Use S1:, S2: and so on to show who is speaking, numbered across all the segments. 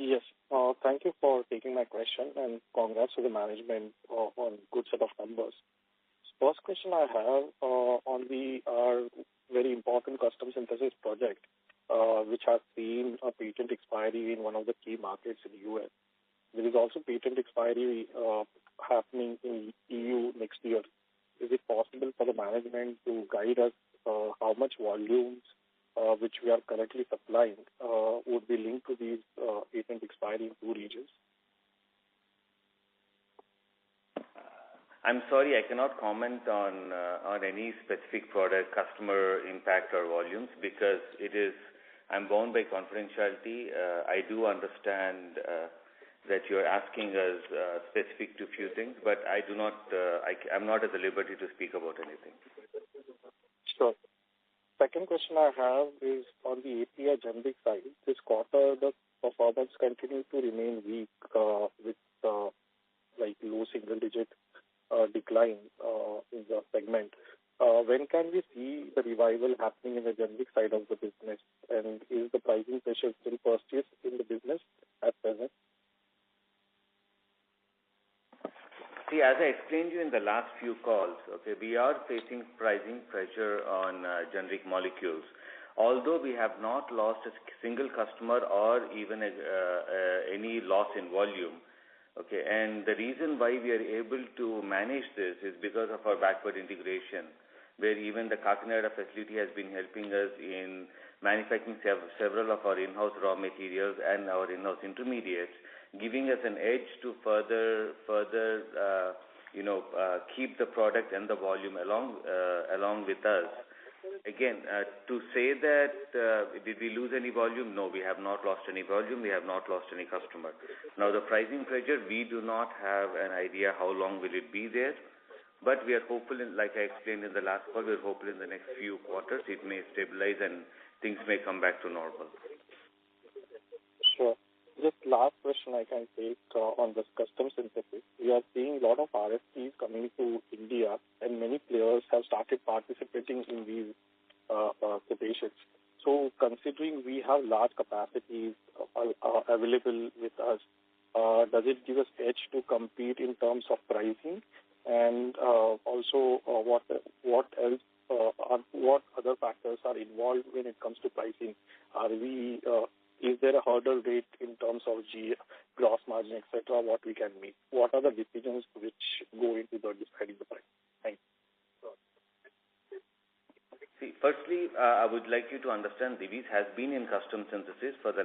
S1: Yes. Thank you for taking my question, and congrats to the management on good set of numbers. First question I have on the our very important custom synthesis project, which has seen a patent expiry in one of the key markets in the U.S. There is also patent expiry happening in EU next year. Is it possible for the management to guide us how much volumes which we are currently supplying would be linked to these patent expiry in two regions?
S2: I'm sorry, I cannot comment on any specific product, customer impact or volumes because I'm bound by confidentiality. I do understand that you're asking us specific to few things, but I'm not at the liberty to speak about anything.
S1: Sure. Second question I have is on the API generic side. This quarter, the performance continued to remain weak with like low single-digit decline in the segment. When can we see the revival happening in the generic side of the business? And is the pricing pressure still persist in the business at present?
S2: See, as I explained you in the last few calls, okay, we are facing pricing pressure on generic molecules. Although we have not lost a single customer or even any loss in volume, okay, and the reason why we are able to manage this is because of our backward integration, where even the Kakinada facility has been helping us in manufacturing several of our in-house raw materials and our in-house intermediates, giving us an edge to further keep the product and the volume along with us. Again, to say that did we lose any volume? No, we have not lost any volume. We have not lost any customer. Now, the pricing pressure, we do not have an idea how long will it be there, but we are hopeful, like I explained in the last call, we are hopeful in the next few quarters it may stabilize and things may come back to normal.
S1: Sure. Just last question I can take on this custom synthesis. We are seeing a lot of RFPs coming to India, and many players have started participating in these quotations. So considering we have large capacities available with us, does it give us edge to compete in terms of pricing? And also, what else? What other factors are involved when it comes to pricing? Is there a hurdle rate in terms of gross margin, etc., what we can make? What are the decisions which go into deciding the price? Thanks.
S2: See, firstly, I would like you to understand Divis has been in custom synthesis for the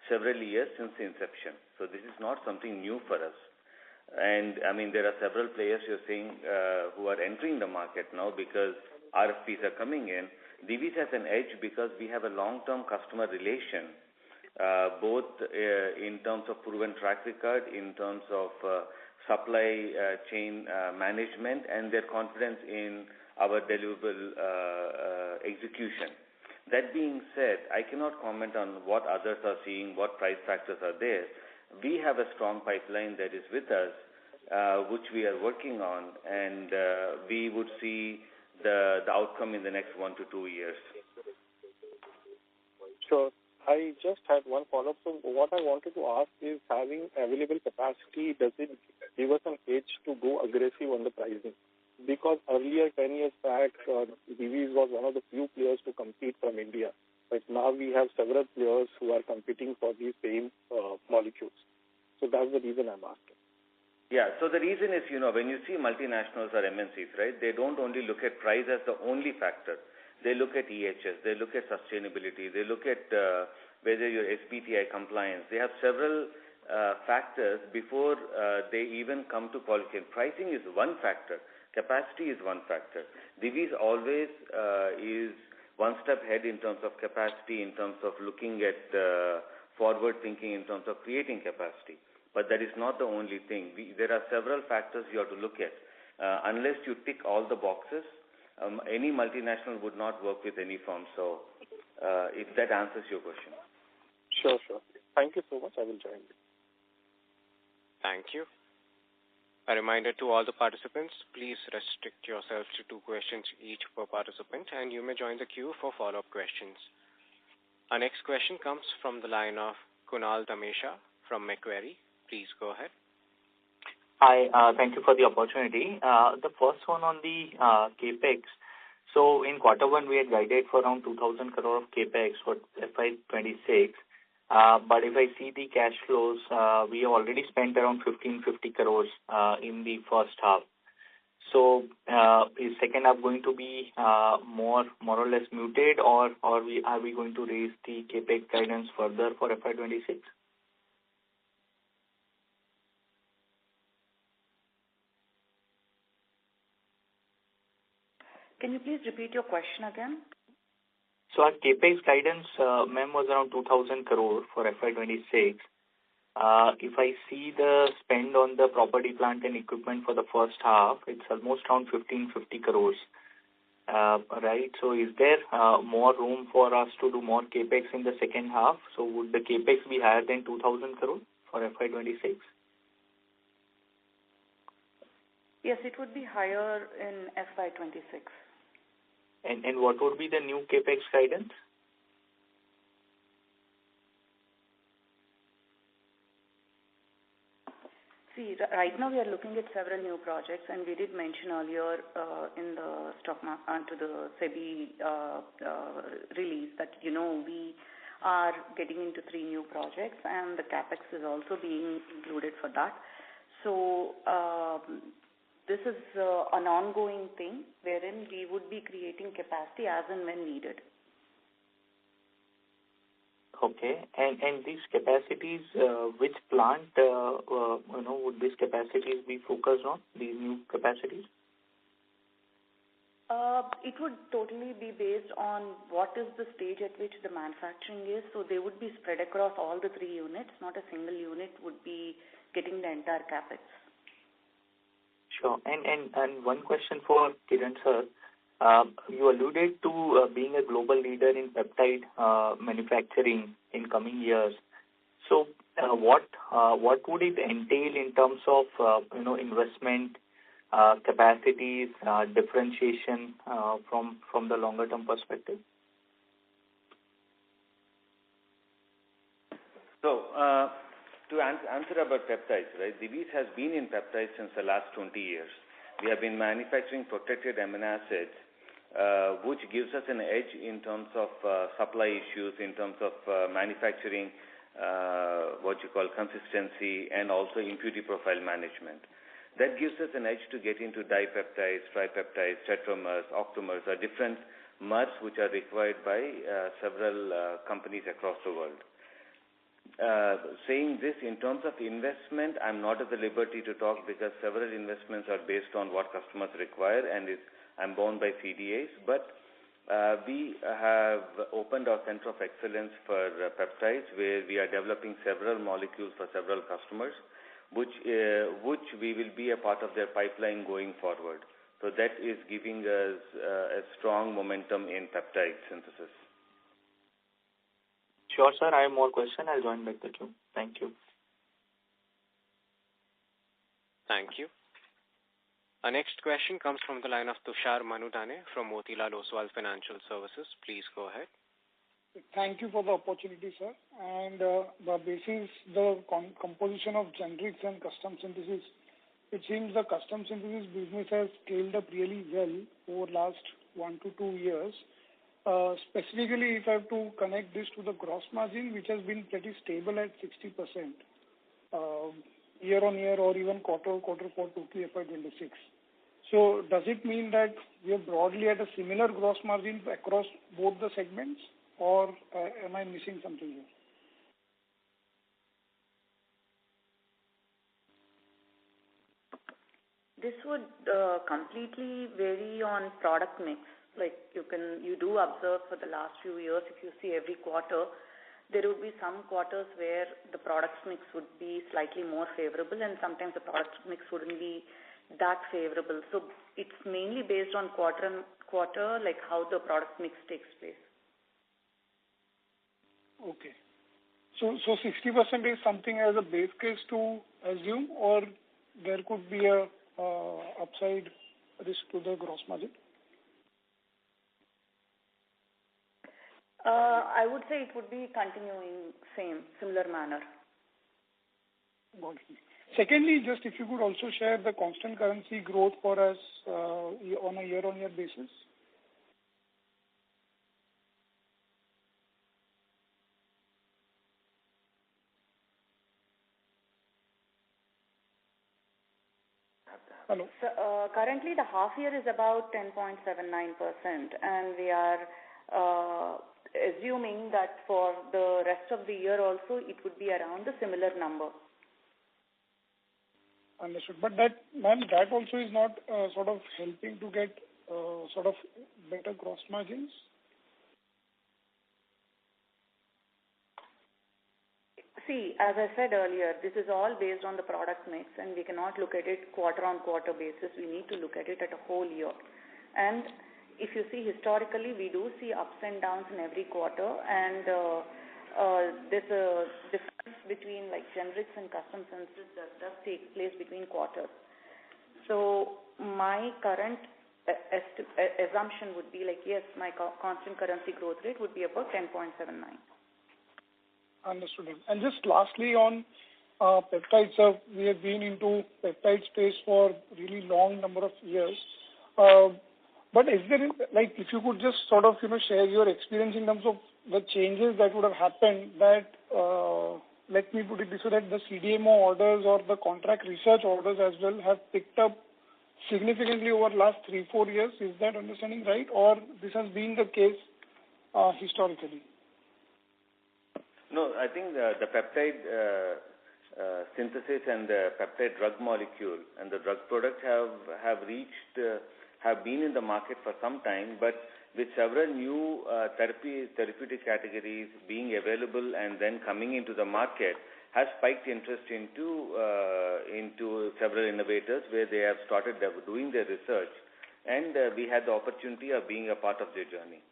S2: several years since the inception. So this is not something new for us. And, I mean, there are several players you're saying who are entering the market now because RFPs are coming in. Divis has an edge because we have a long-term customer relation, both in terms of proven track record, in terms of supply chain management, and their confidence in our deliverable execution. That being said, I cannot comment on what others are seeing, what price factors are there. We have a strong pipeline that is with us, which we are working on, and we would see the outcome in the next 1 to 2 years.
S1: Sure. I just had one follow-up. So what I wanted to ask is, having available capacity, does it give us an edge to go aggressive on the pricing? Because earlier, 10 years back, Divis was one of the few players to compete from India. But now we have several players who are competing for these same molecules. So that's the reason I'm asking.
S2: Yeah, so the reason is, when you see multinationals or MNCs, right, they don't only look at price as the only factor. They look at EHS, they look at sustainability, they look at whether you're SBTi compliance. They have several factors before they even come to qualification. Pricing is one factor. Capacity is one factor. Divis always is one step ahead in terms of capacity, in terms of looking at forward thinking, in terms of creating capacity. But that is not the only thing. There are several factors you have to look at. Unless you tick all the boxes, any multinational would not work with any firm. So if that answers your question.
S1: Sure. Thank you so much. I will join you.
S3: Thank you. A reminder to all the participants, please restrict yourselves to 2 questions each per participant, and you may join the queue for follow-up questions. Our next question comes from the line of Kunal Dhamesha from Macquarie. Please go ahead.
S4: Hi, thank you for the opportunity. The first one on the capex. So in quarter one, we had guided for around 2,000 crore of capex for FY26. But if I see the cash flows, we have already spent around 1,550 crores in the first half. So is second half going to be more or less muted, or are we going to raise the capex guidance further for FY26?
S5: Can you please repeat your question again?
S4: So our capex guidance, ma'am, was around 2,000 crore for FY26. If I see the spend on the property, plant and equipment for the first half, it's almost around 1,550 crores. Right? So is there more room for us to do more capex in the second half? So would the capex be higher than 2,000 crore for FY26?
S5: Yes, it would be higher in FY26.
S4: And what would be the new capex guidance?
S5: See, right now we are looking at several new projects, and we did mention earlier in the stock market to the SEBI release that we are getting into 3 new projects, and the capex is also being included for that. So this is an ongoing thing wherein we would be creating capacity as and when needed.
S4: Okay, and these capacities, which plant, would these capacities be focused on, these new capacities?
S5: It would totally be based on what is the stage at which the manufacturing is. So they would be spread across all the 3 units. Not a single unit would be getting the entire capex.
S4: Sure. And one question for Kiran sir. You alluded to being a global leader in peptide manufacturing in coming years. So what would it entail in terms of investment, capacities, differentiation from the longer term perspective?
S2: So to answer about peptides, right? Divis has been in peptides since the last 20 years. We have been manufacturing protected amino acids, which gives us an edge in terms of supply issues, in terms of manufacturing, what you call consistency, and also impurity profile management. That gives us an edge to get into dipeptides, tripeptides, tetramers, octamers, or different mers which are required by several companies across the world. Saying this in terms of investment, I'm not at the liberty to talk because several investments are based on what customers require, and I'm bound by CDAs. But we have opened our Center of Excellence for peptides, where we are developing several molecules for several customers, which we will be a part of their pipeline going forward. So that is giving us a strong momentum in peptide synthesis.
S4: Sure, sir. I have more questions. I'll join back the queue. Thank you.
S3: Thank you. Our next question comes from the line of Tushar Manudhane from Motilal Oswal Financial Services. Please go ahead.
S6: Thank you for the opportunity, sir. And the basis, the composition of generics and custom synthesis, it seems the custom synthesis business has scaled up really well over last 1 to 2 years. Specifically, if I have to connect this to the gross margin, which has been pretty stable at 60% year on year or even quarter for 2Q FY26. So does it mean that we are broadly at a similar gross margin across both the segments, or am I missing something here?
S5: This would completely vary on product mix. Like you do observe for the last few years, if you see every quarter, there would be some quarters where the product mix would be slightly more favorable, and sometimes the product mix wouldn't be that favorable. So it's mainly based on quarter, like how the product mix takes place.
S6: Okay. So 60% is something as a base case to assume, or there could be a upside risk to the gross margin?
S5: I would say it would be continuing similar manner.
S6: Got it. Secondly, just if you could also share the constant currency growth for us on a year-on-year basis. Hello.
S5: So, currently, the half year is about 10.79%, and we are assuming that for the rest of the year also, it would be around the similar number.
S6: Understood. But that, ma'am, that also is not sort of helping to get sort of better gross margins?
S5: See, as I said earlier, this is all based on the product mix, and we cannot look at it quarter-on-quarter basis. We need to look at it at a whole year. And if you see historically, we do see ups and downs in every quarter, and there's a difference between like generics and custom synthesis that does take place between quarters. So my current assumption would be like, yes, my constant currency growth rate would be about 10.79.
S6: Understood. And just lastly on peptides, we have been into peptide space for really long number of years. But is there, like, if you could just sort of, share your experience in terms of the changes that would have happened that, let me put it this way, that the CDMO orders or the contract research orders as well have picked up significantly over the last 3-4 years. Is that understanding right? Or this has been the case historically?
S2: No, I think the peptide synthesis and the peptide drug molecule and the drug product have been in the market for some time, but with several new therapeutic categories being available and then coming into the market, has spiked interest into several innovators where they have started doing their research, and we had the opportunity of being a part of their journey.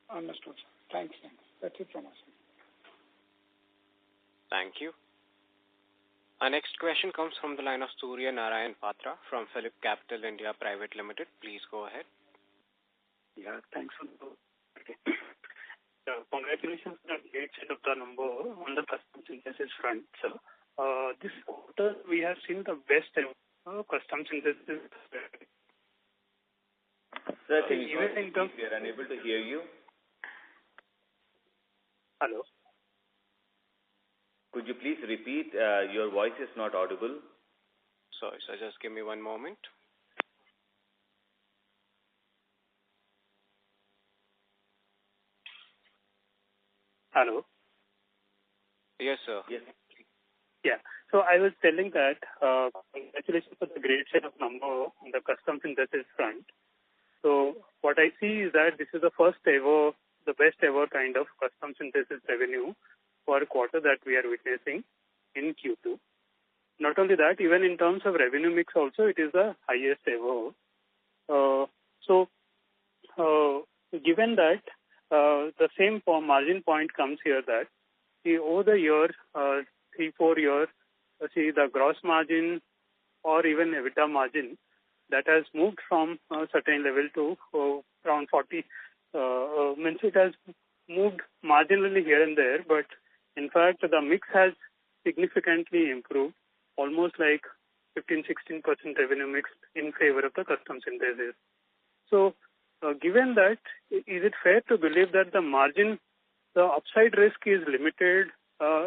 S6: Understood. Thanks. That's it from us.
S3: Thank you. Our next question comes from the line of Surya Narayan Patra from Phillip Capital India Private Limited. Please go ahead.
S7: Yeah, thanks for the congratulations on the great set of the number on the custom synthesis front, sir. This quarter we have seen the best custom synthesis.
S2: Sir, can you we are unable to hear you.
S7: Hello.
S2: Could you please repeat? Your voice is not audible.
S3: Sorry, sir. Just give me one moment.
S7: Hello.
S3: Yes, sir.
S2: Yes.
S7: Yeah. So I was telling that congratulations for the great set of number on the custom synthesis front. So what I see is that this is the best ever kind of custom synthesis revenue for a quarter that we are witnessing in Q2. Not only that, even in terms of revenue mix also, it is the highest ever. Given that the same margin point comes here that over the year, 3-4 years, the gross margin or even EBITDA margin that has moved from a certain level to around 40, means it has moved marginally here and there, but in fact the mix has significantly improved, almost like 15-16% revenue mix in favor of the custom synthesis. So given that, is it fair to believe that the margin, the upside risk is limited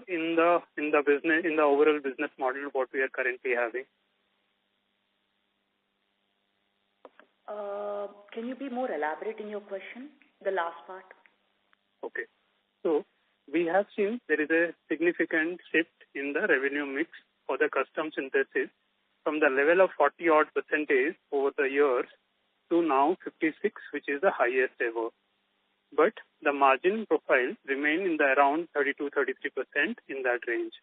S7: in the business, in the overall business model what we are currently having?
S5: Can you be more elaborate in your question, the last part?
S7: Okay. So we have seen there is a significant shift in the revenue mix for the custom synthesis from the level of 40-odd% over the years to now 56, which is the highest ever. But the margin profile remain in the around 32-33% in that range.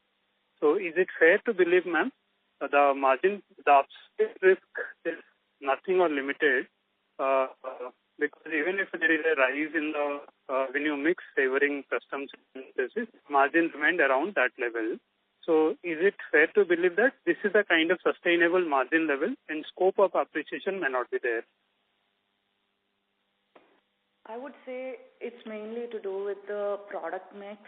S7: So is it fair to believe, ma'am, the margin, the upside risk is nothing or limited, because even if there is a rise in the revenue mix favoring custom synthesis, margin remained around that level. So is it fair to believe that this is a kind of sustainable margin level and scope of appreciation may not be there?
S5: I would say it's mainly to do with the product mix,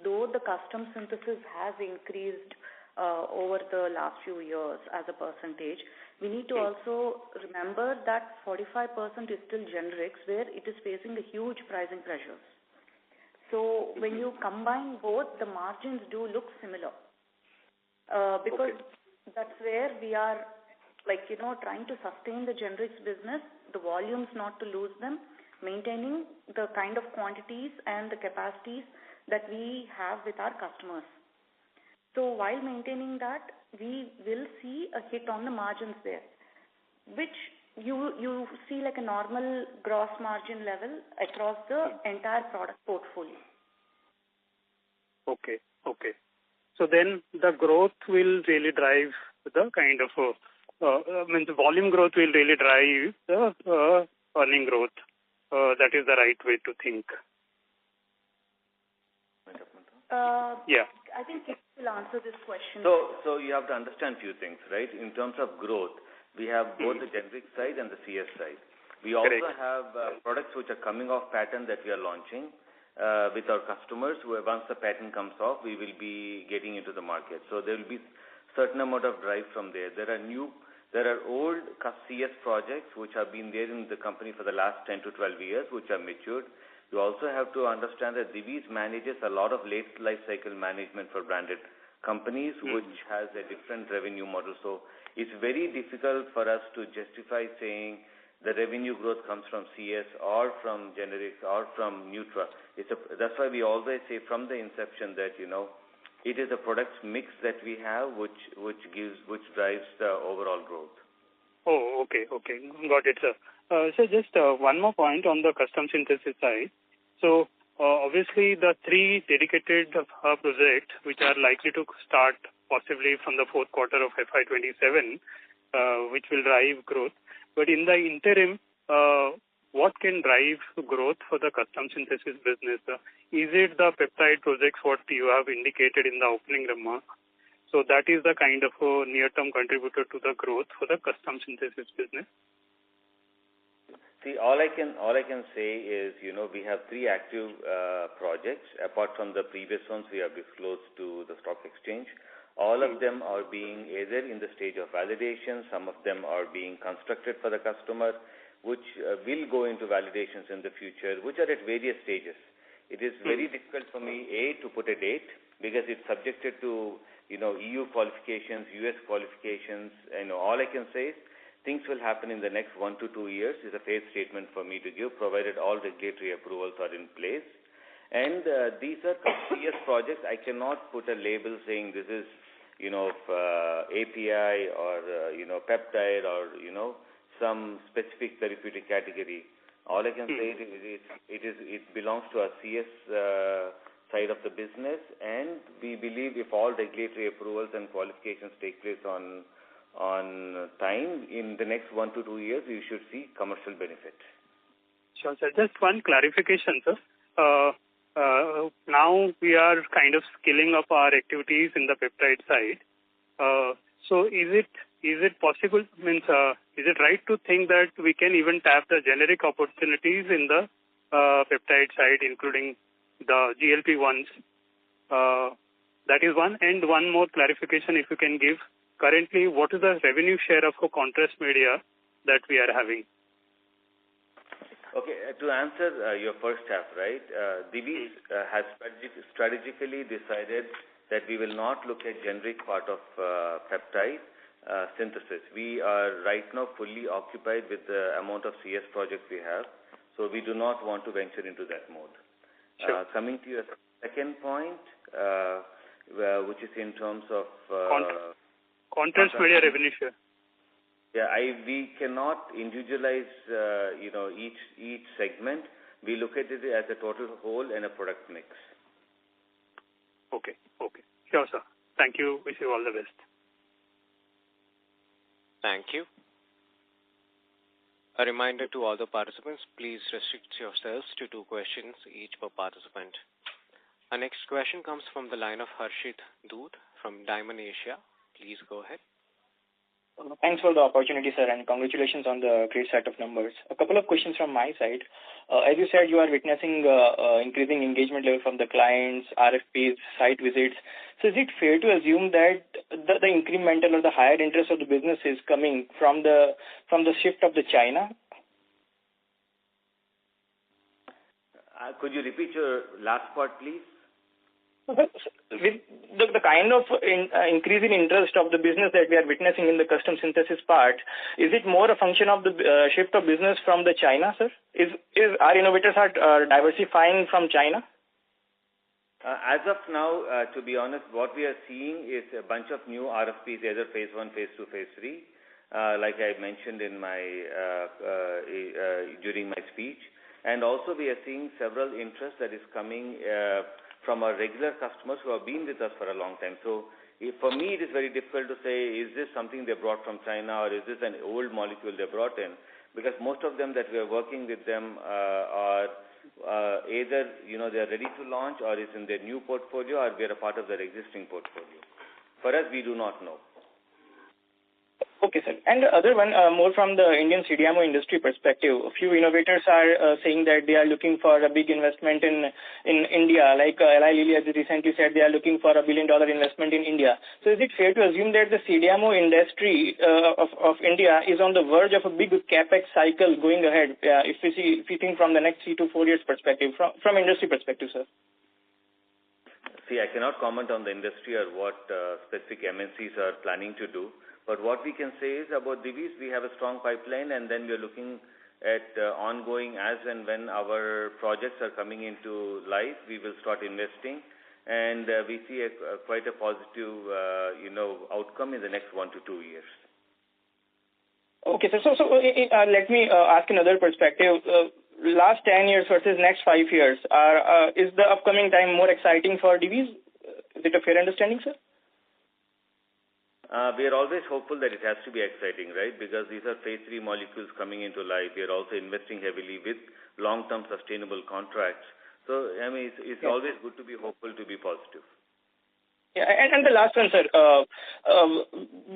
S5: though the custom synthesis has increased over the last few years as a percentage, we need to also remember that 45% is still generics, where it is facing a huge pricing pressures. So when you combine both, the margins do look similar because that's where we are, trying to sustain the generics business, the volumes not to lose them, maintaining the kind of quantities and the capacities that we have with our customers. So while maintaining that, we will see a hit on the margins there, which you see like a normal gross margin level across the entire product portfolio.
S7: Okay. So then the growth will really drive the kind of, the volume growth will really drive the earning growth. That is the right way to think.
S5: I think it will answer this question.
S2: So you have to understand a few things, right? In terms of growth, we have both the generic side and the CS side. We also have products which are coming off patent that we are launching with our customers. Once the patent comes off, we will be getting into the market. So there will be certain amount of drive from there. There are old CS projects which have been there in the company for the last 10 to 12 years, which are matured. You also have to understand that Divis manages a lot of late life cycle management for branded companies, which has a different revenue model. So it's very difficult for us to justify saying the revenue growth comes from CS or from generics or from Nutra. That's why we always say from the inception that, it is a product mix that we have which drives the overall growth.
S7: Oh, okay. Got it, sir. So just one more point on the custom synthesis side. So obviously the 3 dedicated projects which are likely to start possibly from the fourth quarter of FY27, which will drive growth. But in the interim, what can drive growth for the custom synthesis business? Is it the peptide projects what you have indicated in the opening remark? So that is the kind of near-term contributor to the growth for the custom synthesis business.
S2: See, all I can say is, we have 3 active projects. Apart from the previous ones we have disclosed to the stock exchange. All of them are being either in the stage of validation, some of them are being constructed for the customer, which will go into validations in the future, which are at various stages. It is very difficult for me, to put a date, because it's subjected to, EU qualifications, US qualifications, all I can say is things will happen in the next 1 to 2 years is a fair statement for me to give, provided all regulatory approvals are in place. And these are CS projects. I cannot put a label saying this is, API or, peptide or, some specific therapeutic category. All I can say is it belongs to our CS side of the business, and we believe if all regulatory approvals and qualifications take place on time, in the next 1 to 2 years, we should see commercial benefit.
S7: Sure, sir. Just one clarification, sir. Now we are kind of scaling up our activities in the peptide side. So is it possible, is it right to think that we can even tap the generic opportunities in the peptide side, including the GLP-1s? That is one. And one more clarification, if you can give, currently what is the revenue share of contrast media that we are having?
S2: Okay, to answer your first half, right, Divis has strategically decided that we will not look at generic part of peptide synthesis. We are right now fully occupied with the amount of CS projects we have, so we do not want to venture into that mode.
S7: Sure.
S2: Coming to your second point, which is in terms of
S7: contrast media revenue share.
S2: Yeah, we cannot individualize, each segment. We look at it as a total whole and a product mix.
S7: Okay. Sure, sir. Thank you. Wish you all the best.
S3: Thank you. A reminder to all the participants, please restrict yourselves to 2 questions each per participant. Our next question comes from the line of Harshit Doot from Diamond Asia. Please go ahead.
S8: Thanks for the opportunity, sir, and congratulations on the great set of numbers. A couple of questions from my side. As you said, you are witnessing increasing engagement level from the clients, RFPs, site visits. So is it fair to assume that the incremental or the higher interest of the business is coming from the shift of the China?
S2: Could you repeat your last part, please?
S8: With the kind of increase in interest of the business that we are witnessing in the custom synthesis part, is it more a function of the shift of business from the China, sir? Is our innovators are diversifying from China?
S2: As of now, to be honest, what we are seeing is a bunch of new RFPs, either phase 1, phase 2, phase 3, like I mentioned in my during my speech. And also we are seeing several interests that is coming from our regular customers who have been with us for a long time. So for me, it is very difficult to say, is this something they brought from China or is this an old molecule they brought in? Because most of them that we are working with them are either, they are ready to launch or it's in their new portfolio or we are a part of their existing portfolio. For us, we do not know.
S8: Okay, sir. And the other one, more from the Indian CDMO industry perspective, a few innovators are saying that they are looking for a big investment in India. Like Eli Lilly has recently said they are looking for $1 billion investment in India. So is it fair to assume that the CDMO industry of India is on the verge of a big capex cycle going ahead? If we think from the next 3 to 4 years perspective, from industry perspective, sir.
S2: See, I cannot comment on the industry or what specific MNCs are planning to do. But what we can say is about Divis, we have a strong pipeline and then we are looking at ongoing as and when our projects are coming into life, we will start investing and we see quite a positive, outcome in the next 1 to 2 years.
S8: Okay, sir. So let me ask another perspective. Last 10 years versus next 5 years, is the upcoming time more exciting for Divis? Is it a fair understanding, sir?
S2: We are always hopeful that it has to be exciting, right? Because these are phase 3 molecules coming into life. We are also investing heavily with long-term sustainable contracts. So, I mean, it's always good to be hopeful, to be positive.
S8: Yeah, and the last one, sir.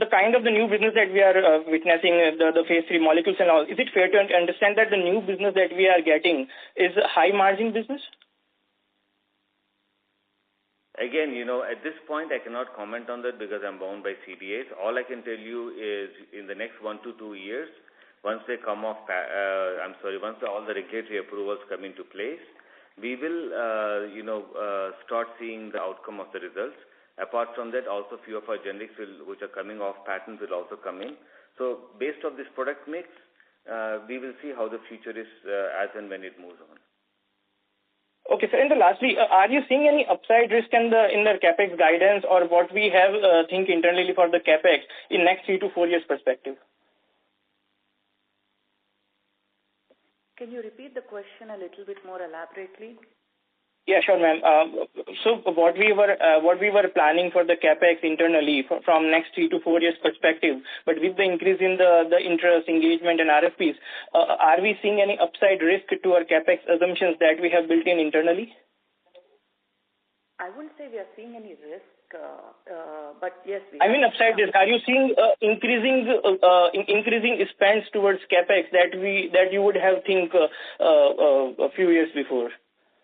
S8: The kind of the new business that we are witnessing, the phase 3 molecules and all, is it fair to understand that the new business that we are getting is a high-margin business?
S2: Again, at this point, I cannot comment on that because I'm bound by CDAs. All I can tell you is in the next 1 to 2 years, once they come off, once all the regulatory approvals come into place, we will, start seeing the outcome of the results. Apart from that, also few of our generics which are coming off patent will also come in. So based on this product mix, we will see how the future is as and when it moves on.
S8: Okay, sir. And lastly, are you seeing any upside risk in the capex guidance or what we have think internally for the capex in next 3 to 4 years perspective?
S5: Can you repeat the question a little bit more elaborately?
S8: Yeah, sure, ma'am. So what we were planning for the capex internally from next 3 to 4 years perspective, but with the increase in the interest, engagement, and RFPs, are we seeing any upside risk to our capex assumptions that we have built in internally?
S5: I wouldn't say we are seeing any risk, but yes,
S8: I mean upside risk. Are you seeing increasing spends towards capex that you would have think a few years before?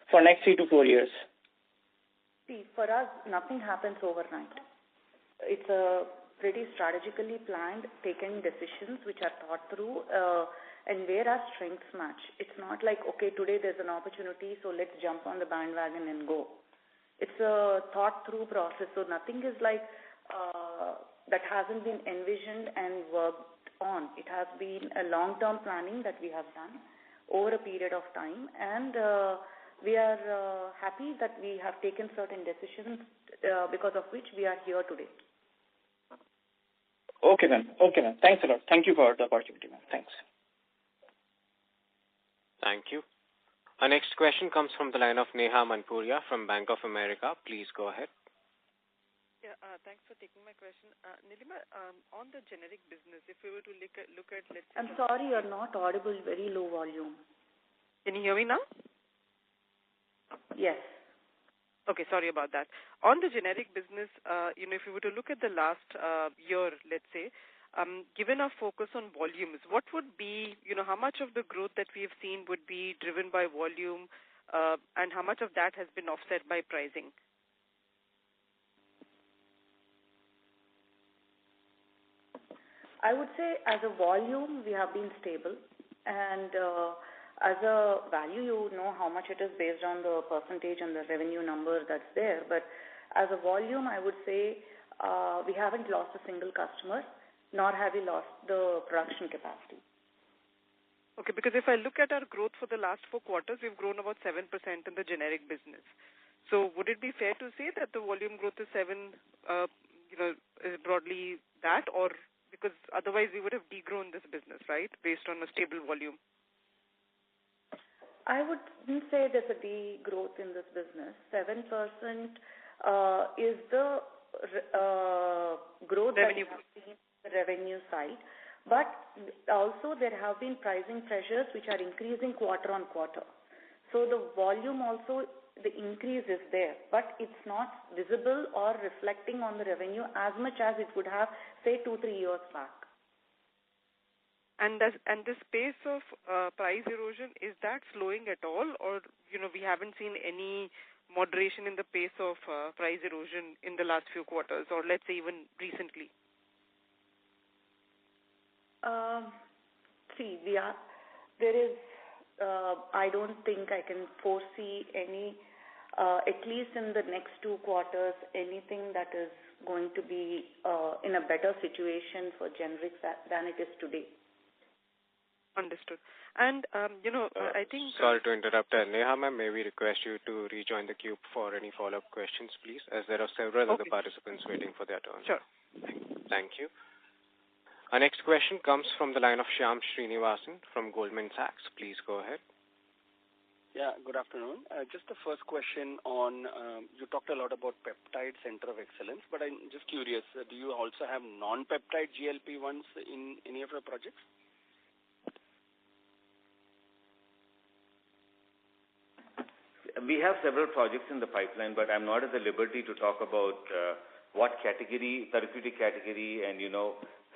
S8: For next 3 to 4 years?
S5: See, for us, nothing happens overnight. It's a pretty strategically planned, taken decisions which are thought through and where our strengths match. It's not like, okay, today there's an opportunity, so let's jump on the bandwagon and go. It's a thought-through process, so nothing is like that hasn't been envisioned and worked on. It has been a long-term planning that we have done over a period of time, and we are happy that we have taken certain decisions because of which we are here today.
S8: Okay, ma'am. Thanks a lot. Thank you for the opportunity, ma'am. Thanks.
S3: Thank you. Our next question comes from the line of Neha Manpuria from Bank of America. Please go ahead.
S9: Yeah, thanks for taking my question. Nilima, on the generic business, if we were to look at let's say...
S5: I'm sorry, you're not audible, very low volume.
S9: Can you hear me now?
S5: Yes.
S9: Okay, sorry about that. On the generic business, if you were to look at the last year, let's say, given our focus on volumes, what would be, how much of the growth that we have seen would be driven by volume, and how much of that has been offset by pricing?
S5: I would say as a volume, we have been stable, and as a value, you know how much it is based on the percentage and the revenue number that's there. But as a volume, I would say we haven't lost a single customer, nor have we lost the production capacity.
S9: Okay, because if I look at our growth for the last 4 quarters, we've grown about 7% in the generic business. So would it be fair to say that the volume growth is 7, is broadly that, or because otherwise we would have degrown this business, right, based on a stable volume?
S5: I wouldn't say there's a degrowth in this business. 7% is the growth
S9: revenue.
S5: that we have seen on the revenue side. But also there have been pricing pressures which are increasing quarter on quarter. So the volume also, the increase is there, but it's not visible or reflecting on the revenue as much as it would have, say, 2-3 years back.
S9: And this pace of price erosion, is that slowing at all, or we haven't seen any moderation in the pace of price erosion in the last few quarters, or let's say even recently?
S5: There is. I don't think I can foresee any, at least in the next 2 quarters, anything that is going to be in a better situation for generics than it is today.
S9: Understood. And, I think...
S3: Sorry to interrupt. Neha, ma'am, may we request you to rejoin the queue for any follow-up questions, please, as there are several other participants waiting for their turn.
S9: Sure.
S3: Thank you. Our next question comes from the line of Shyam Srinivasan from Goldman Sachs. Please go ahead.
S10: Yeah, good afternoon. Just the first question on, you talked a lot about peptide center of excellence, but I'm just curious, do you also have non-peptide GLP-1s in any of your projects?
S2: We have several projects in the pipeline, but I'm not at the liberty to talk about what category, therapeutic category, and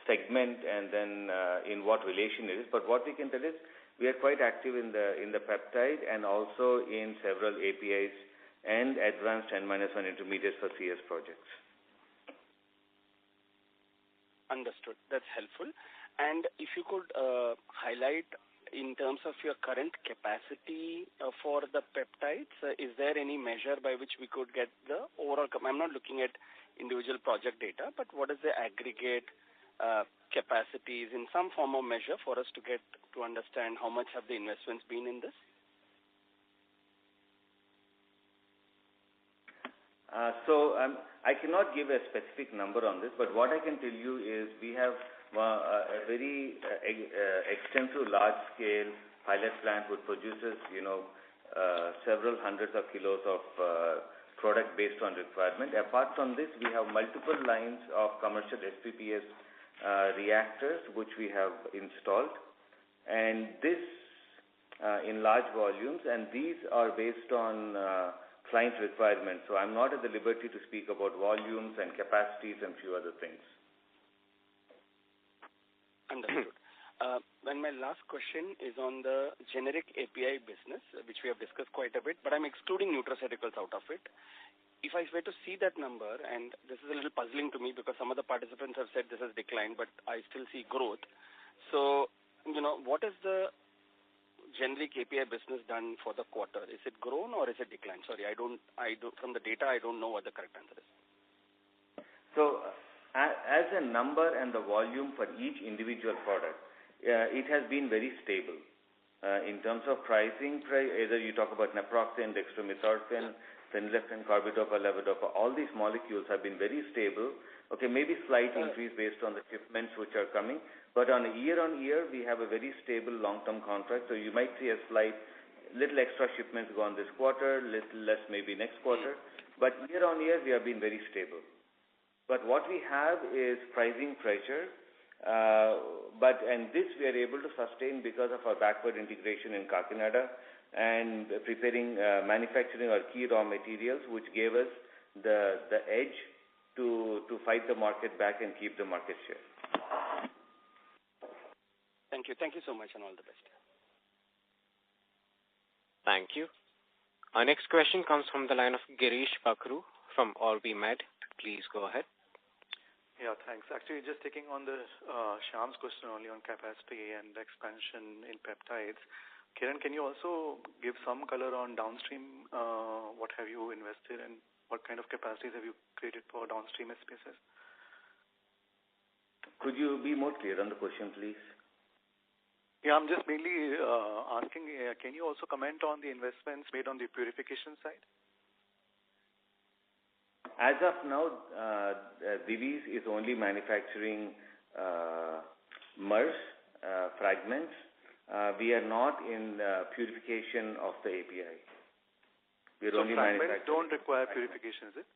S2: segment, and then in what relation it is. But what we can tell is we are quite active in the peptide and also in several APIs and advanced N-1 intermediates for CS projects.
S10: Understood. That's helpful. And if you could highlight in terms of your current capacity for the peptides, is there any measure by which we could get the overall? I'm not looking at individual project data, but what is the aggregate capacities in some form of measure for us to get to understand how much have the investments been in this?
S2: I cannot give a specific number on this, but what I can tell you is we have a very extensive large-scale pilot plant which produces, several hundreds of kilos of product based on requirement. Apart from this, we have multiple lines of commercial SPPS reactors which we have installed, and this in large volumes, and these are based on client requirements. So I'm not at the liberty to speak about volumes and capacities and few other things.
S10: Understood. And my last question is on the generic API business, which we have discussed quite a bit, but I'm excluding nutraceuticals out of it. If I were to see that number, and this is a little puzzling to me because some of the participants have said this has declined, but I still see growth. So, what is the generic API business done for the quarter? Is it grown or is it declined? Sorry, I don't, from the data, I don't know what the correct answer is.
S2: So, as a number and the volume for each individual product, it has been very stable. In terms of pricing, either you talk about naproxen, dextromethorphan, phenylephrine, carbidopa, levodopa, all these molecules have been very stable. Okay, maybe slight increase based on the shipments which are coming, but on a year-on-year, we have a very stable long-term contract. So you might see a slight, little extra shipments go on this quarter, little less maybe next quarter, but year-on-year, we have been very stable. But what we have is pricing pressure, and this we are able to sustain because of our backward integration in Kakinada and preparing, manufacturing our key raw materials, which gave us the edge to fight the market back and keep the market share.
S10: Thank you. Thank you so much, and all the best.
S3: Thank you. Our next question comes from the line of Girish Bakru from OrbiMed. Please go ahead.
S11: Yeah, thanks. Actually, just taking on the Shyam's question only on capacity and expansion in peptides. Kiran, can you also give some color on downstream? What have you invested in? What kind of capacities have you created for downstream spaces?
S2: Could you be more clear on the question, please?
S11: Yeah, I'm just mainly asking, can you also comment on the investments made on the purification side?
S2: As of now, Divis is only manufacturing MERS fragments. We are not in purification of the API.
S11: So fragments don't require purification, is it?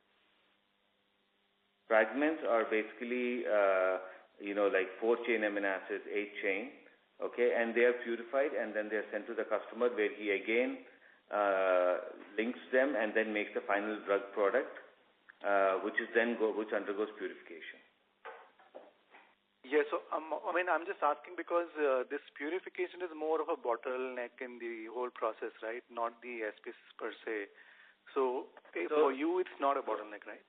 S2: Fragments are basically, like 4-chain amino acids, 8-chain, okay, and they are purified and then they are sent to the customer where he again links them and then makes the final drug product, which undergoes purification.
S11: Yeah, so I'm just asking because this purification is more of a bottleneck in the whole process, right? Not the SPs per se. So for you, it's not a bottleneck, right?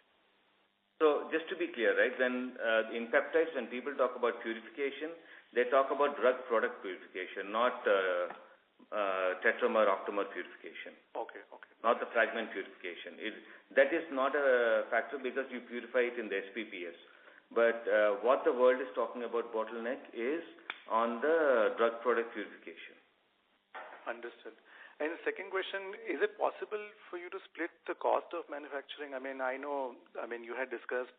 S2: So just to be clear, right, when in peptides, when people talk about purification, they talk about drug product purification, not tetramer, octamer purification.
S11: Okay.
S2: Not the fragment purification. That is not a factor because you purify it in the SPPS. But what the world is talking about bottleneck is on the drug product purification.
S11: Understood. And the second question, is it possible for you to split the cost of manufacturing? I know you had discussed,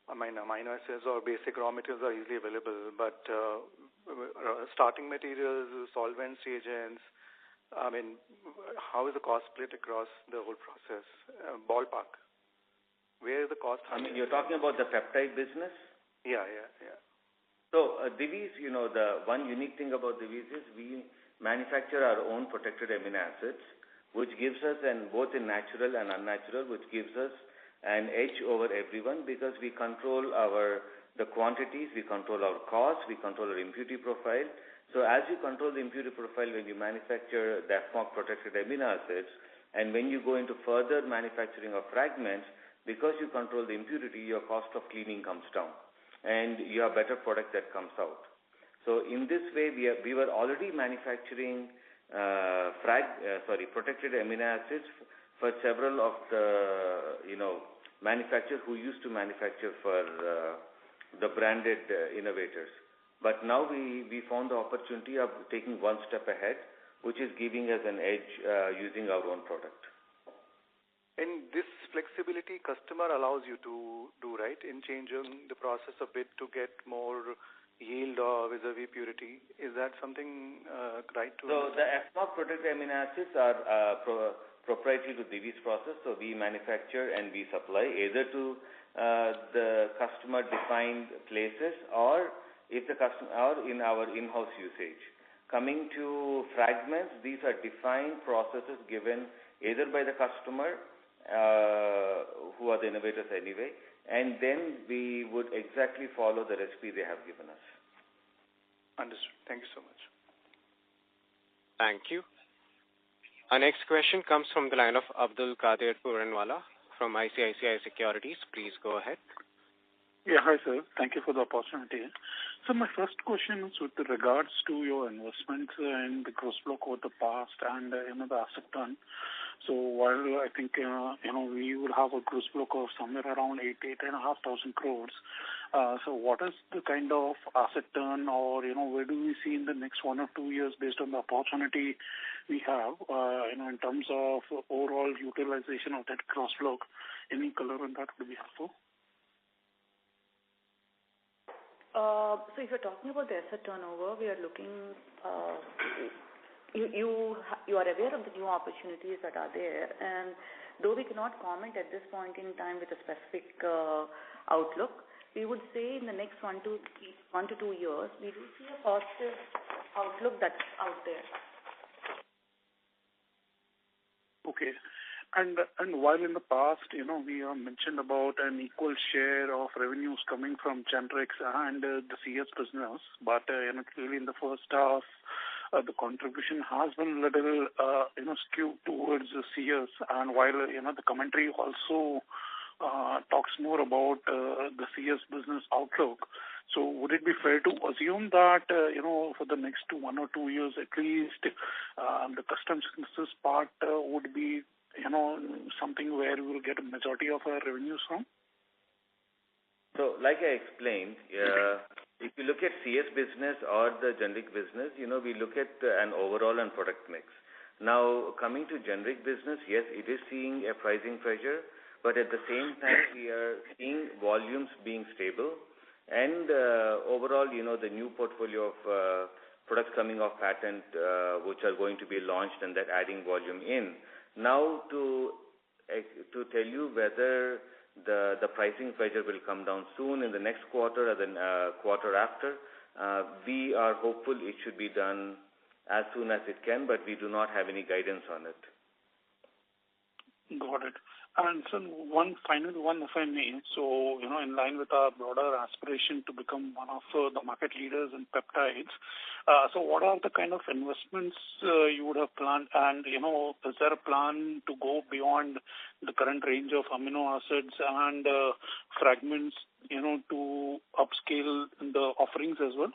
S11: amino acids or basic raw materials are easily available, but starting materials, solvents, reagents, how is the cost split across the whole process? Ballpark. Where is the cost?
S2: You're talking about the peptide business?
S11: Yeah.
S2: So Divis, the one unique thing about Divis is we manufacture our own protected amino acids, which gives us, and both in natural and unnatural, which gives us an edge over everyone because we control the quantities, we control our costs, we control our impurity profile. So as you control the impurity profile when you manufacture the FMOC protected amino acids, and when you go into further manufacturing of fragments, because you control the impurity, your cost of cleaning comes down, and you have better product that comes out. So in this way, we were already manufacturing protected amino acids for several of the manufacturers who used to manufacture for the branded innovators. But now we found the opportunity of taking one step ahead, which is giving us an edge using our own product.
S11: And this flexibility customer allows you to do, right, in changing the process a bit to get more yield or vis-a-vis purity. Is that something right to
S2: So the FMOC protected amino acids are proprietary to Divis process, so we manufacture and we supply either to the customer-defined places or if the customer or in our in-house usage. Coming to fragments, these are defined processes given either by the customer, who are the innovators anyway, and then we would exactly follow the recipe they have given us.
S11: Understood. Thank you so much.
S3: Thank you. Our next question comes from the line of Abdul Qadir Puranwala from ICICI Securities. Please go ahead.
S12: Yeah, hi sir. Thank you for the opportunity. So my first question is with regards to your investments in the gross block over the past and the asset turn. So while I think we would have a gross block of somewhere around 8,500 crores. So what is the kind of asset turn, or where do we see in the next 1 or 2 years based on the opportunity we have in terms of overall utilization of that gross block? Any color on that would be helpful.
S5: So if you're talking about the asset turnover, we are looking. You are aware of the new opportunities that are there, and though we cannot comment at this point in time with a specific outlook, we would say in the next 1 to 2 years, we do see a positive outlook that's out there.
S12: Okay. And while in the past, we have mentioned about an equal share of revenues coming from generics and the CS business, but clearly in the first half, the contribution has been a little, skewed towards the CS. And while the commentary also talks more about the CS business outlook. So would it be fair to assume that, for the next 1 or 2 years at least, the custom synthesis part would be, something where we will get a majority of our revenues from?
S2: So, like I explained, if you look at CS business or the generic business, we look at an overall and product mix. Now, coming to generic business, yes, it is seeing a pricing pressure, but at the same time, we are seeing volumes being stable. And overall, the new portfolio of products coming off patent, which are going to be launched and that adding volume in. Now, to tell you whether the pricing pressure will come down soon in the next quarter or the quarter after, we are hopeful it should be done as soon as it can, but we do not have any guidance on it.
S12: Got it. And so one final one, if I may. So, in line with our broader aspiration to become one of the market leaders in peptides, so what are the kind of investments you would have planned? And, is there a plan to go beyond the current range of amino acids and fragments, to upscale the offerings as well?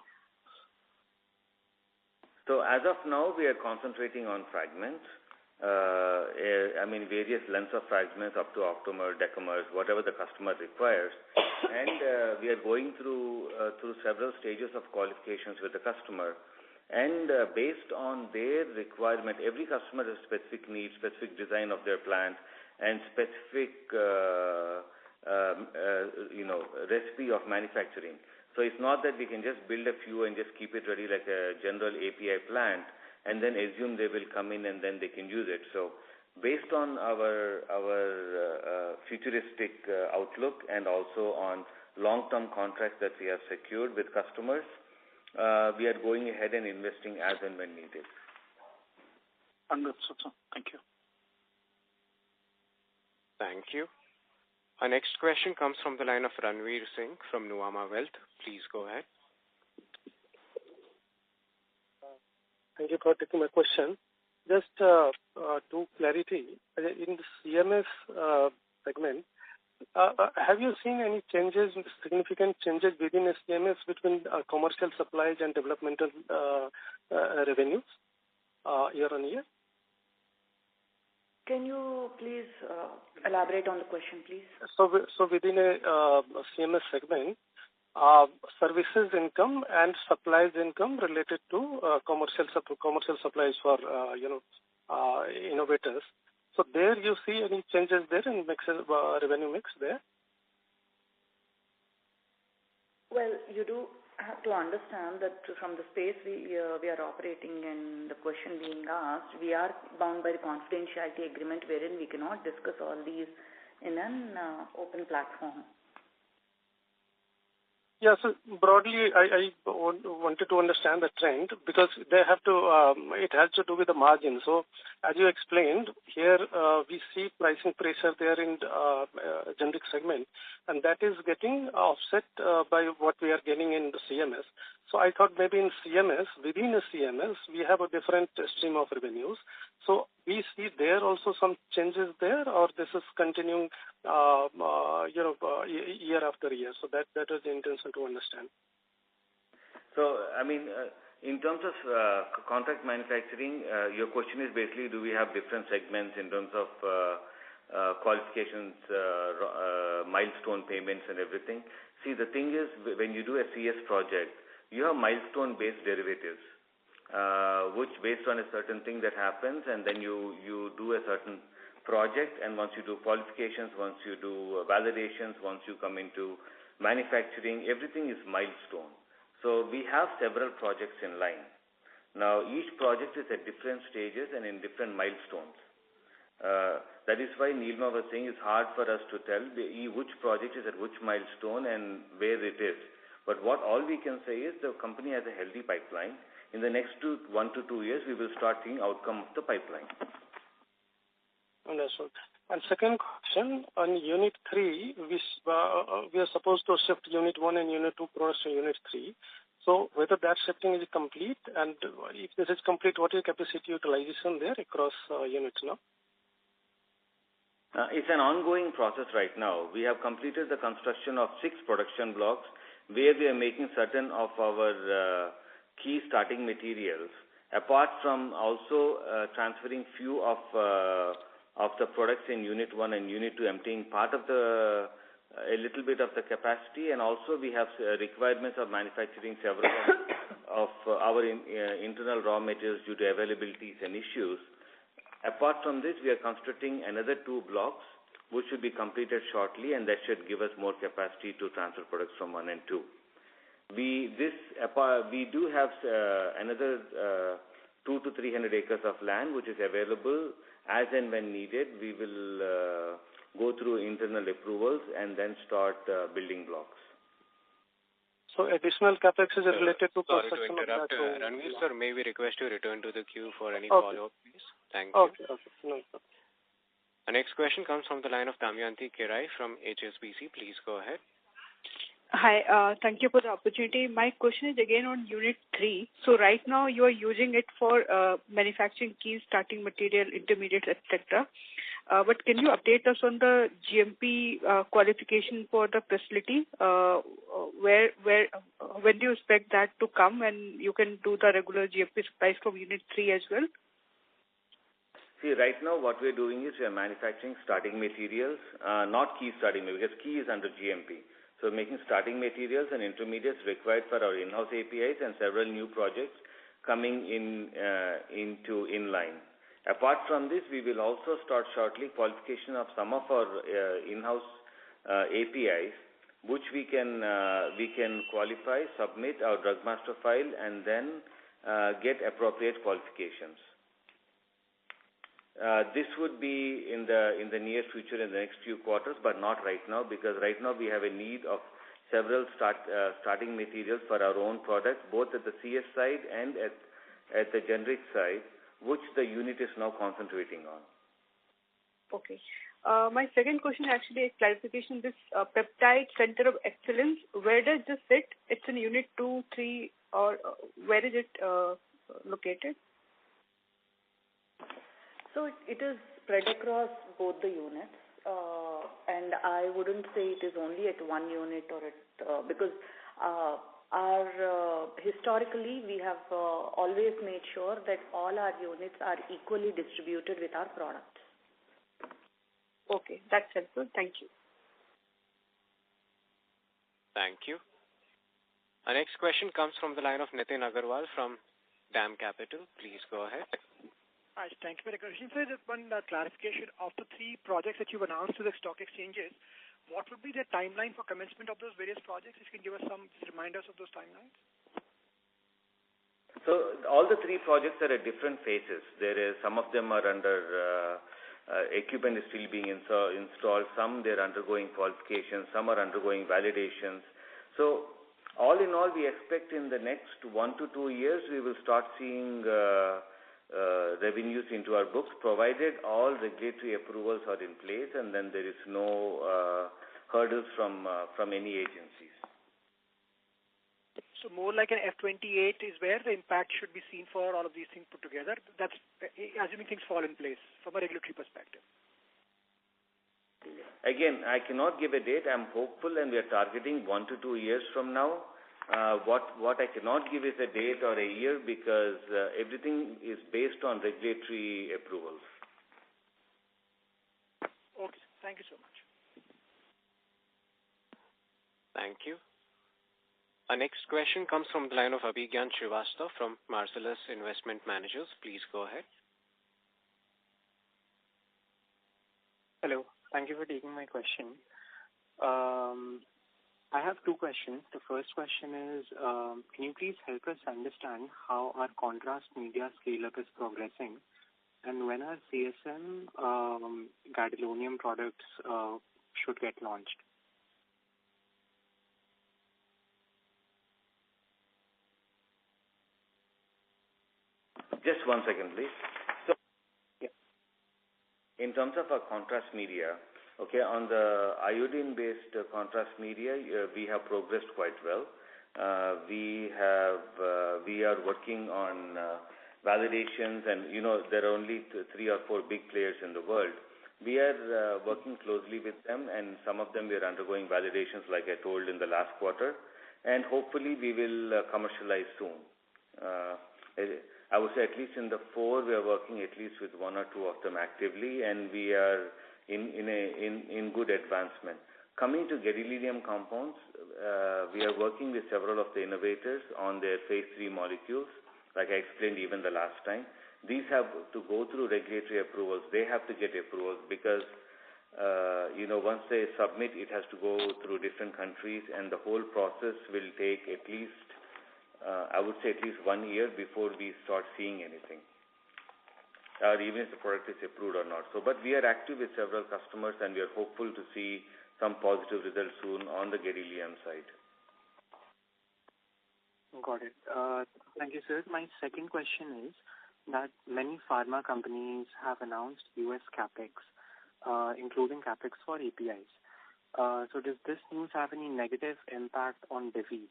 S2: So as of now, we are concentrating on fragments. Various lengths of fragments up to octamers, decamers, whatever the customer requires. And we are going through several stages of qualifications with the customer. And based on their requirement, every customer has specific needs, specific design of their plant, and specific, recipe of manufacturing. So it's not that we can just build a few and just keep it ready like a general API plant, and then assume they will come in and then they can use it. So based on our futuristic outlook and also on long-term contracts that we have secured with customers, we are going ahead and investing as and when needed.
S12: Understood, sir. Thank you.
S3: Thank you. Our next question comes from the line of Ranveer Singh from Nuvama Wealth. Please go ahead.
S13: Thank you for taking my question. Just to clarity, in the CMS segment, have you seen any changes, significant changes within the CMS between commercial supplies and developmental revenues year on year?
S5: Can you please elaborate on the question, please?
S13: So within a CMS segment, services income and supplies income related to commercial supplies for innovators. So there you see any changes there in revenue mix there?
S5: Well, you do have to understand that from the space we are operating and the question being asked, we are bound by the confidentiality agreement wherein we cannot discuss all these in an open platform.
S13: Yeah, so broadly, I wanted to understand the trend because they have to. It has to do with the margin. So, as you explained, here we see pricing pressure there in generic segment, and that is getting offset by what we are getting in the CMS. So, I thought maybe in CMS, within the CMS, we have a different stream of revenues. So, we see there also some changes there, or this is continuing, year after year. So that is the intention to understand.
S2: So, in terms of contract manufacturing, your question is basically, do we have different segments in terms of qualifications, milestone payments, and everything? See, the thing is, when you do a CS project, you have milestone-based derivatives. Which based on a certain thing that happens, and then you do a certain project, and once you do qualifications, once you do validations, once you come into manufacturing, everything is milestone. So we have several projects in line. Now each project is at different stages and in different milestones. That is why Nilma was saying it's hard for us to tell which project is at which milestone and where it is. But all we can say is the company has a healthy pipeline. In the next 1 to 2 years, we will start seeing outcome of the pipeline.
S13: Understood. And second question, on Unit 3, we are supposed to shift Unit 1 and Unit 2 products to Unit 3. So whether that shifting is complete, and if this is complete, what is capacity utilization there across units now?
S2: It's an ongoing process right now. We have completed the construction of 6 production blocks where we are making certain of our key starting materials, apart from also transferring few of the products in Unit 1 and Unit 2, emptying part of a little bit of the capacity, and also we have requirements of manufacturing several of our internal raw materials due to availabilities and issues. Apart from this, we are constructing another 2 blocks which should be completed shortly, and that should give us more capacity to transfer products from 1 and 2. We do have another 200 to 300 acres of land which is available as and when needed. We will go through internal approvals and then start building blocks.
S13: So additional capex is related to
S3: sorry
S13: construction
S3: to interrupt.
S13: of that.
S3: Ranveer sir, may we request you return to the queue for any follow-up, please? Thank you.
S13: Okay. No problem.
S3: Our next question comes from the line of Damayanti Kerai from HSBC. Please go ahead.
S14: Hi, thank you for the opportunity. My question is again on Unit 3. So right now you are using it for manufacturing key starting material, intermediates, etc. But can you update us on the GMP qualification for the facility? When do you expect that to come, and you can do the regular GMP supplies from Unit 3 as well?
S2: See, right now what we're doing is we are manufacturing starting materials, not key starting materials, because key is under GMP. So we're making starting materials and intermediates required for our in-house APIs and several new projects coming into inline. Apart from this, we will also start shortly qualification of some of our in-house APIs, which we can qualify, submit our drug master file, and then get appropriate qualifications. This would be in the near future, in the next few quarters, but not right now, because right now we have a need of several starting materials for our own products, both at the CS side and at the generic side, which the unit is now concentrating on.
S14: Okay. My second question actually is clarification. This peptide center of excellence, where does this sit? It's in Unit 2, 3, or where is it located?
S5: So it is spread across both the units, and I wouldn't say it is only at one unit or at because historically we have always made sure that all our units are equally distributed with our products.
S14: Okay, that's helpful. Thank you.
S3: Thank you. Our next question comes from the line of Nitin Agarwal from DAM Capital. Please go ahead.
S15: Hi, thank you for the question. So just one clarification. Of the 3 projects that you've announced to the stock exchanges, what would be the timeline for commencement of those various projects? If you can give us some reminders of those timelines.
S2: So all the 3 projects are at different phases. Some of them are under equipment is still being installed. Some they're undergoing qualifications. Some are undergoing validations. So all in all, we expect in the next 1 to 2 years we will start seeing revenues into our books, provided all regulatory approvals are in place, and then there is no hurdles from any agencies.
S15: So more like an F28 is where the impact should be seen for all of these things put together. That's assuming things fall in place from a regulatory perspective.
S2: Again, I cannot give a date. I'm hopeful, and we are targeting 1 to 2 years from now. What I cannot give is a date or a year, because everything is based on regulatory approvals.
S15: Okay, thank you so much.
S3: Thank you. Our next question comes from the line of Abhigyan Srivastava from Marcellus Investment Managers. Please go ahead.
S16: Hello. Thank you for taking my question. I have 2 questions. The first question is, can you please help us understand how our contrast media scale-up is progressing, and when our CSM gadolinium products should get launched?
S2: Just 1 second, please. So, in terms of our contrast media, okay, on the iodine-based contrast media, we have progressed quite well. We are working on validations, and there are only 3 or 4 big players in the world. We are working closely with them, and some of them we are undergoing validations, like I told in the last quarter, and hopefully we will commercialize soon. I would say at least in the 4 we are working at least with 1 or 2 of them actively, and we are in good advancement. Coming to gadolinium compounds, we are working with several of the innovators on their phase 3 molecules, like I explained even the last time. These have to go through regulatory approvals. They have to get approvals because, once they submit, it has to go through different countries, and the whole process will take at least, I would say at least 1 year before we start seeing anything, or even if the product is approved or not. But we are active with several customers, and we are hopeful to see some positive results soon on the gadolinium side.
S16: Got it. Thank you, sir. My second question is that many pharma companies have announced US capex, including capex for APIs. So does this news have any negative impact on Divis?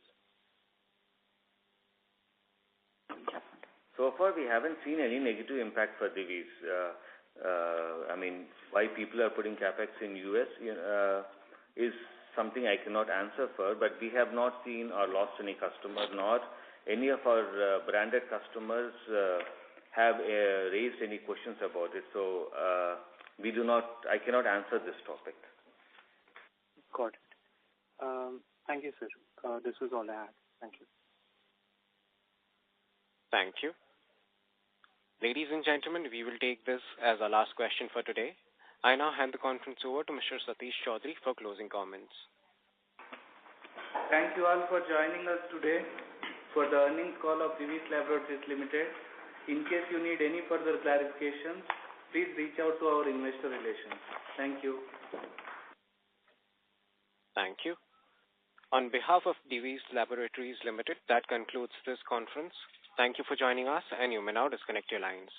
S2: So far, we haven't seen any negative impact for Divis. Why people are putting capex in US is something I cannot answer for, but we have not seen or lost any customer, nor any of our branded customers have raised any questions about it. So I cannot answer this topic.
S16: Got it. Thank you, sir. This was all I had. Thank you.
S3: Thank you. Ladies and gentlemen, we will take this as our last question for today. I now hand the conference over to Mr. Satish Chaudhary for closing comments.
S17: Thank you all for joining us today for the earnings call of Divis Laboratories Limited. In case you need any further clarifications, please reach out to our investor relations. Thank you.
S3: Thank you. On behalf of Divis Laboratories Limited, that concludes this conference. Thank you for joining us, and you may now disconnect your lines.